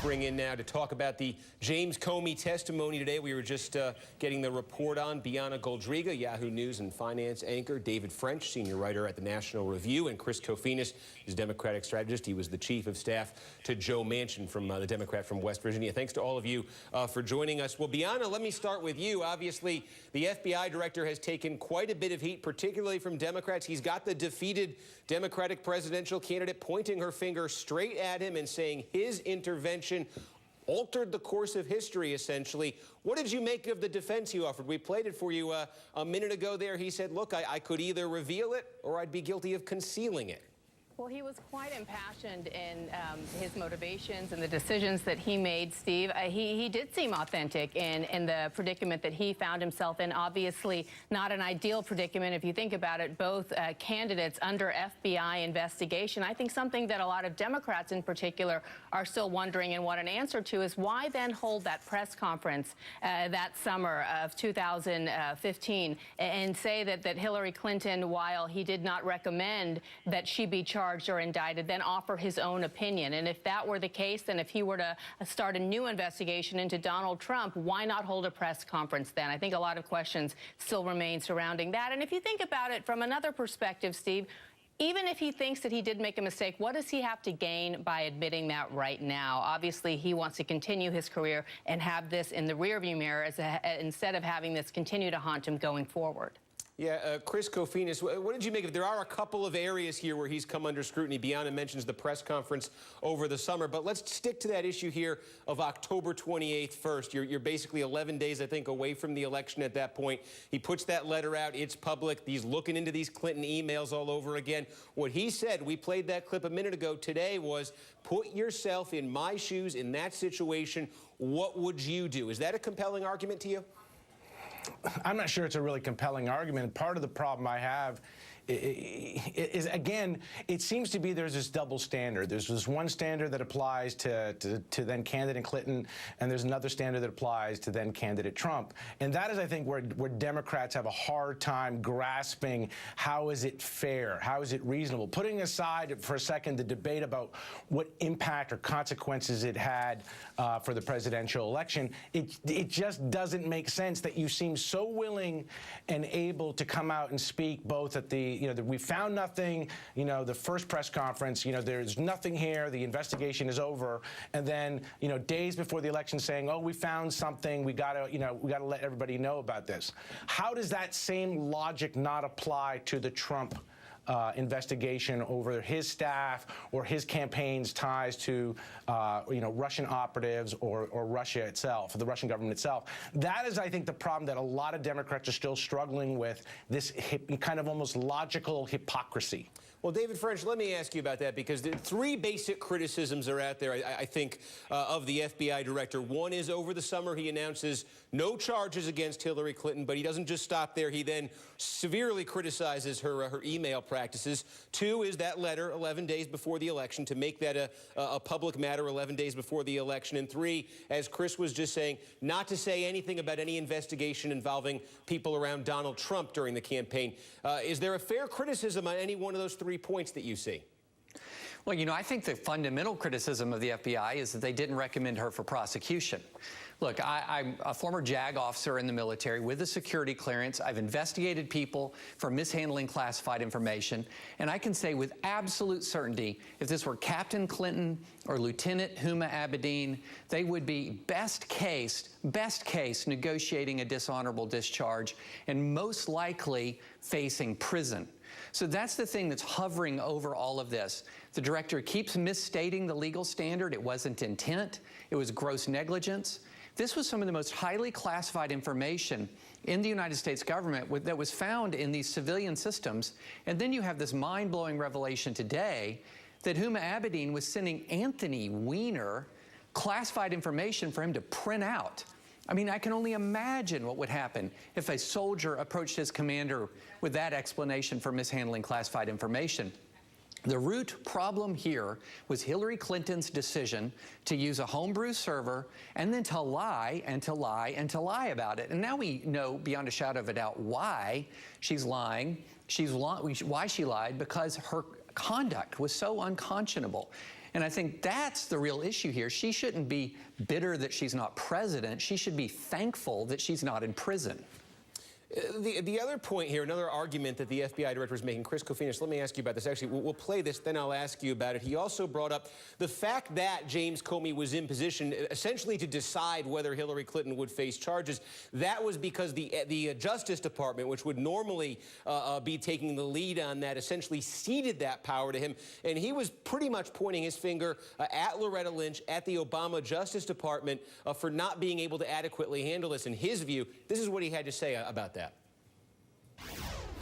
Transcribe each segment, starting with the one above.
bring in now to talk about the James Comey testimony today. We were just getting the report on Bianna Golodryga, Yahoo News and finance anchor, David French, senior writer at the National Review, and Chris Kofinas, his Democratic strategist. He was the chief of staff to Joe Manchin, from the Democrat from West Virginia. Thanks to all of you for joining us. Well, Bianna, let me start with you. Obviously, the FBI director has taken quite a bit of heat, particularly from Democrats. He's got the defeated Democratic presidential candidate pointing her finger straight at him and saying his intervention altered the course of history, essentially. What did you make of the defense he offered? We played it for you a minute ago there. He said, look, I could either reveal it or I'd be guilty of concealing it. Well, he was quite impassioned in his motivations and the decisions that he made, Steve. He did seem authentic in the predicament that he found himself in. Obviously, not an ideal predicament if you think about it. Both candidates under FBI investigation. I think something that a lot of Democrats in particular are still wondering and want an answer to is why then hold that press conference that summer of 2015 and say that Hillary Clinton, while he did not recommend that she be charged or indicted, then offer his own opinion. And if that were the case, then if he were to start a new investigation into Donald Trump, why not hold a press conference then? I think a lot of questions still remain surrounding that. And if you think about it from another perspective, Steve, even if he thinks that he did make a mistake, what does he have to gain by admitting that right now? Obviously, he wants to continue his career and have this in the rearview mirror instead of having this continue to haunt him going forward. Yeah, Chris Kofinas, what did you make of it? There are a couple of areas here where he's come under scrutiny. Bianna mentions the press conference over the summer, but let's stick to that issue here of October 28th first. You're basically 11 days, I think, away from the election at that point. He puts that letter out. It's public. He's looking into these Clinton emails all over again. What he said, we played that clip a minute ago today, was put yourself in my shoes in that situation. What would you do? Is that a compelling argument to you? I'm not sure it's a really compelling argument. Part of the problem I have is, again, it seems to be there's this double standard. There's this one standard that applies to then candidate Clinton, and there's another standard that applies to then candidate Trump. And that is, I think, where Democrats have a hard time grasping how is it fair, how is it reasonable. Putting aside for a second the debate about what impact or consequences it had for the presidential election, it just doesn't make sense that you seem so willing and able to come out and speak both at the we found nothing, the first press conference, there's nothing here, the investigation is over, and then, days before the election saying, oh, we found something, we gotta let everybody know about this. How does that same logic not apply to the Trump investigation over his staff or his campaign's ties to, Russian operatives or Russia itself, the Russian government itself? That is, I think, the problem that a lot of Democrats are still struggling with, this kind of almost logical hypocrisy. Well, David French, let me ask you about that, because the three basic criticisms are out there, I think, of the FBI director. One is over the summer he announces no charges against Hillary Clinton, but he doesn't just stop there. He then severely criticizes her email practices. Two is that letter 11 days before the election, to make that a public matter 11 days before the election. And three, as Chris was just saying, not to say anything about any investigation involving people around Donald Trump during the campaign. Is there a fair criticism on any one of those three points that you see? Well, I think the fundamental criticism of the FBI is that they didn't recommend her for prosecution. Look, I'm a former JAG officer in the military with a security clearance. I've investigated people for mishandling classified information, and I can say with absolute certainty, if this were Captain Clinton or Lieutenant Huma Abedin, they would be best case negotiating a dishonorable discharge and most likely facing prison. So that's the thing that's hovering over all of this. The director keeps misstating the legal standard. It wasn't intent. It was gross negligence. This was some of the most highly classified information in the United States government that was found in these civilian systems. And then you have this mind-blowing revelation today that Huma Abedin was sending Anthony Weiner classified information for him to print out. I mean, I can only imagine what would happen if a soldier approached his commander with that explanation for mishandling classified information. The root problem here was Hillary Clinton's decision to use a homebrew server and then to lie and to lie and to lie about it. And now we know beyond a shadow of a doubt why she's lying. Why she lied, because her conduct was so unconscionable. And I think that's the real issue here. She shouldn't be bitter that she's not president. She should be thankful that she's not in prison. The other point here, another argument that the FBI director is making, Chris Kofinas, let me ask you about this. Actually, we'll play this, then I'll ask you about it. He also brought up the fact that James Comey was in position essentially to decide whether Hillary Clinton would face charges. That was because the Justice Department, which would normally be taking the lead on that, essentially ceded that power to him. And he was pretty much pointing his finger at Loretta Lynch, at the Obama Justice Department, for not being able to adequately handle this. In his view, this is what he had to say about that.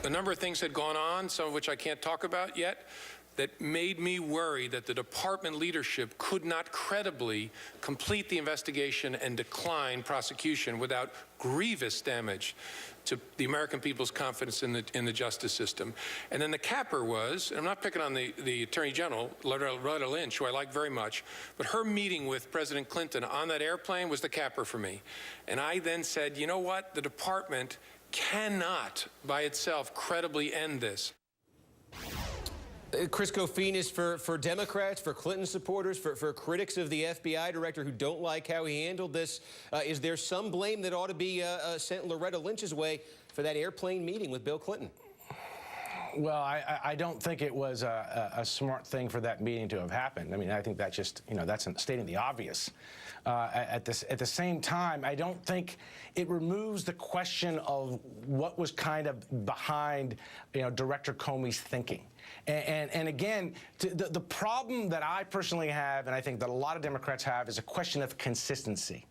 A number of things had gone on, some of which I can't talk about yet, that made me worry that the department leadership could not credibly complete the investigation and decline prosecution without grievous damage to the American people's confidence in the justice system. And then the capper was, and I'm not picking on the Attorney General, Loretta Lynch, who I like very much, but her meeting with President Clinton on that airplane was the capper for me. And I then said, you know what, the department cannot by itself credibly end this. Chris Kofinas, for Democrats, for Clinton supporters, for critics of the FBI director who don't like how he handled this, is there some blame that ought to be sent Loretta Lynch's way for that airplane meeting with Bill Clinton? Well, I don't think it was a smart thing for that meeting to have happened. I mean, I think that's just, that's stating the obvious. At the same time, I don't think it removes the question of what was kind of behind, Director Comey's thinking. And again, the problem that I personally have, and I think that a lot of Democrats have, is a question of consistency.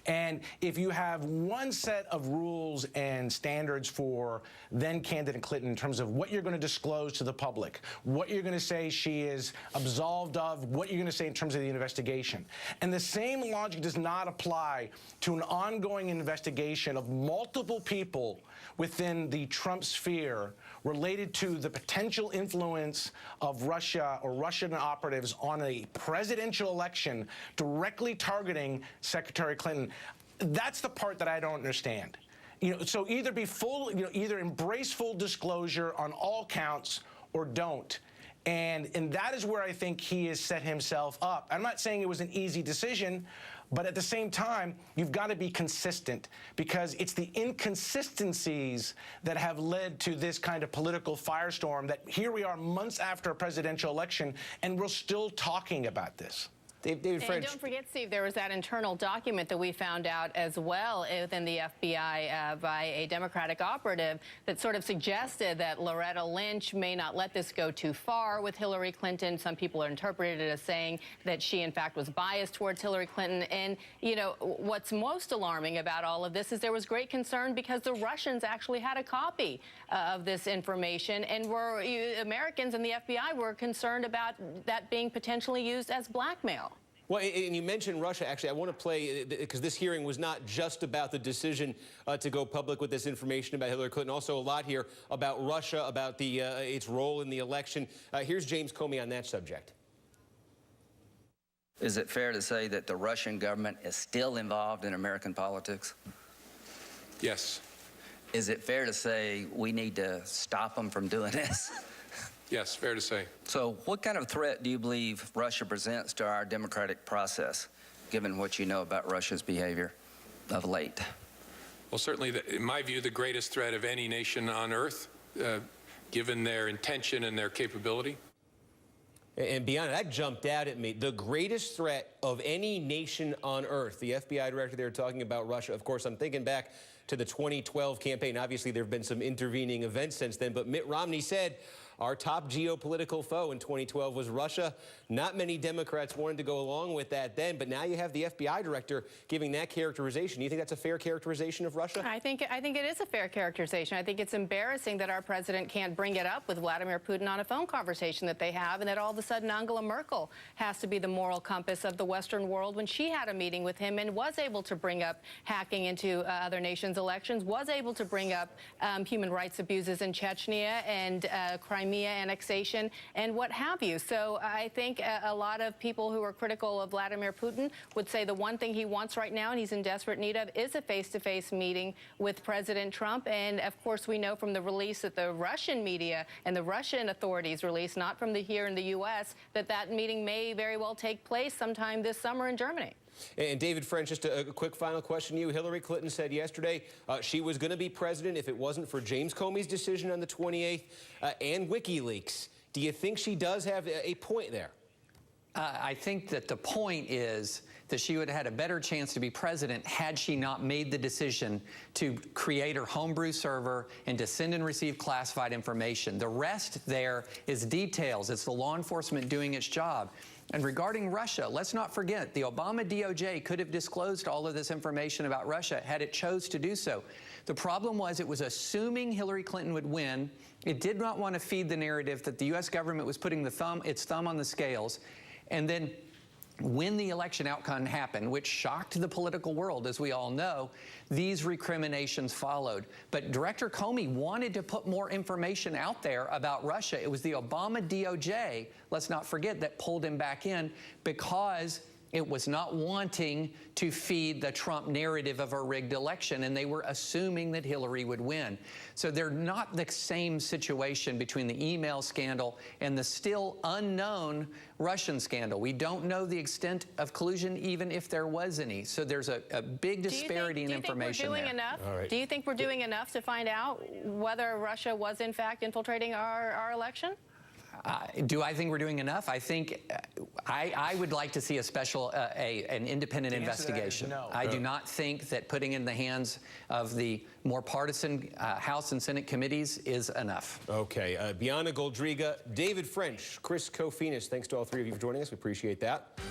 And if you have one set of rules and standards for then-candidate Clinton in terms of what you're going to disclose to the public, what you're going to say she is absolved of, what you're going to say in terms of the investigation, and the same logic does not apply to an ongoing investigation of multiple people within the Trump sphere related to the potential influence of Russia or Russian operatives on a presidential election directly targeting Secretary Clinton. That's the part that I don't understand. So either be full, either embrace full disclosure on all counts or don't. And that is where I think he has set himself up. I'm not saying it was an easy decision, but at the same time, you've got to be consistent, because it's the inconsistencies that have led to this kind of political firestorm that here we are months after a presidential election, and we're still talking about this. David French. And don't forget, Steve, there was that internal document that we found out as well within the FBI by a Democratic operative that sort of suggested that Loretta Lynch may not let this go too far with Hillary Clinton. Some people interpreted it as saying that she, in fact, was biased towards Hillary Clinton. And, what's most alarming about all of this is there was great concern because the Russians actually had a copy of this information, and Americans and the FBI were concerned about that being potentially used as blackmail. Well, and you mentioned Russia. Actually, I want to play, because this hearing was not just about the decision to go public with this information about Hillary Clinton, also a lot here about Russia, about its role in the election. Here's James Comey on that subject. Is it fair to say that the Russian government is still involved in American politics? Yes. Is it fair to say we need to stop them from doing this? Yes, fair to say. So what kind of threat do you believe Russia presents to our democratic process, given what you know about Russia's behavior of late? Well, certainly, in my view, the greatest threat of any nation on earth, given their intention and their capability. And beyond that jumped out at me. The greatest threat of any nation on earth. The FBI director there talking about Russia. Of course, I'm thinking back to the 2012 campaign. Obviously, there have been some intervening events since then. But Mitt Romney said our top geopolitical foe in 2012 was Russia. Not many Democrats wanted to go along with that then, but now you have the FBI director giving that characterization. Do you think that's a fair characterization of Russia? I think it is a fair characterization. I think it's embarrassing that our president can't bring it up with Vladimir Putin on a phone conversation that they have, and that all of a sudden Angela Merkel has to be the moral compass of the Western world when she had a meeting with him and was able to bring up hacking into other nations' elections, was able to bring up human rights abuses in Chechnya and Crimea Crimea annexation and what have you. So I think a lot of people who are critical of Vladimir Putin would say the one thing he wants right now and he's in desperate need of is a face-to-face meeting with President Trump. And of course, we know from the release that the Russian media and the Russian authorities released, not from here in the U.S., that meeting may very well take place sometime this summer in Germany. And David French, just a quick final question to you. Hillary Clinton said yesterday she was going to be president if it wasn't for James Comey's decision on the 28th and WikiLeaks. Do you think she does have a point there? I think that the point is that she would have had a better chance to be president had she not made the decision to create her homebrew server and to send and receive classified information. The rest there is details. It's the law enforcement doing its job. And regarding Russia, let's not forget, the Obama DOJ could have disclosed all of this information about Russia had it chose to do so. The problem was it was assuming Hillary Clinton would win. It did not want to feed the narrative that the U.S. government was putting its thumb on the scales. And then when the election outcome happened, which shocked the political world, as we all know, these recriminations followed. But Director Comey wanted to put more information out there about Russia. It was the Obama DOJ, let's not forget, that pulled him back in because it was not wanting to feed the Trump narrative of a rigged election, and they were assuming that Hillary would win. So they're not the same situation between the email scandal and the still unknown Russian scandal. We don't know the extent of collusion, even if there was any. So there's a big disparity in information there. Do you think we're doing enough? All right. Do you think we're doing enough to find out whether Russia was in fact infiltrating our election? Do I think we're doing enough? I think I would like to see a special, an independent investigation. No. I do not think that putting in the hands of the more partisan House and Senate committees is enough. Okay. Bianna Golodryga, David French, Chris Kofinas, thanks to all three of you for joining us. We appreciate that.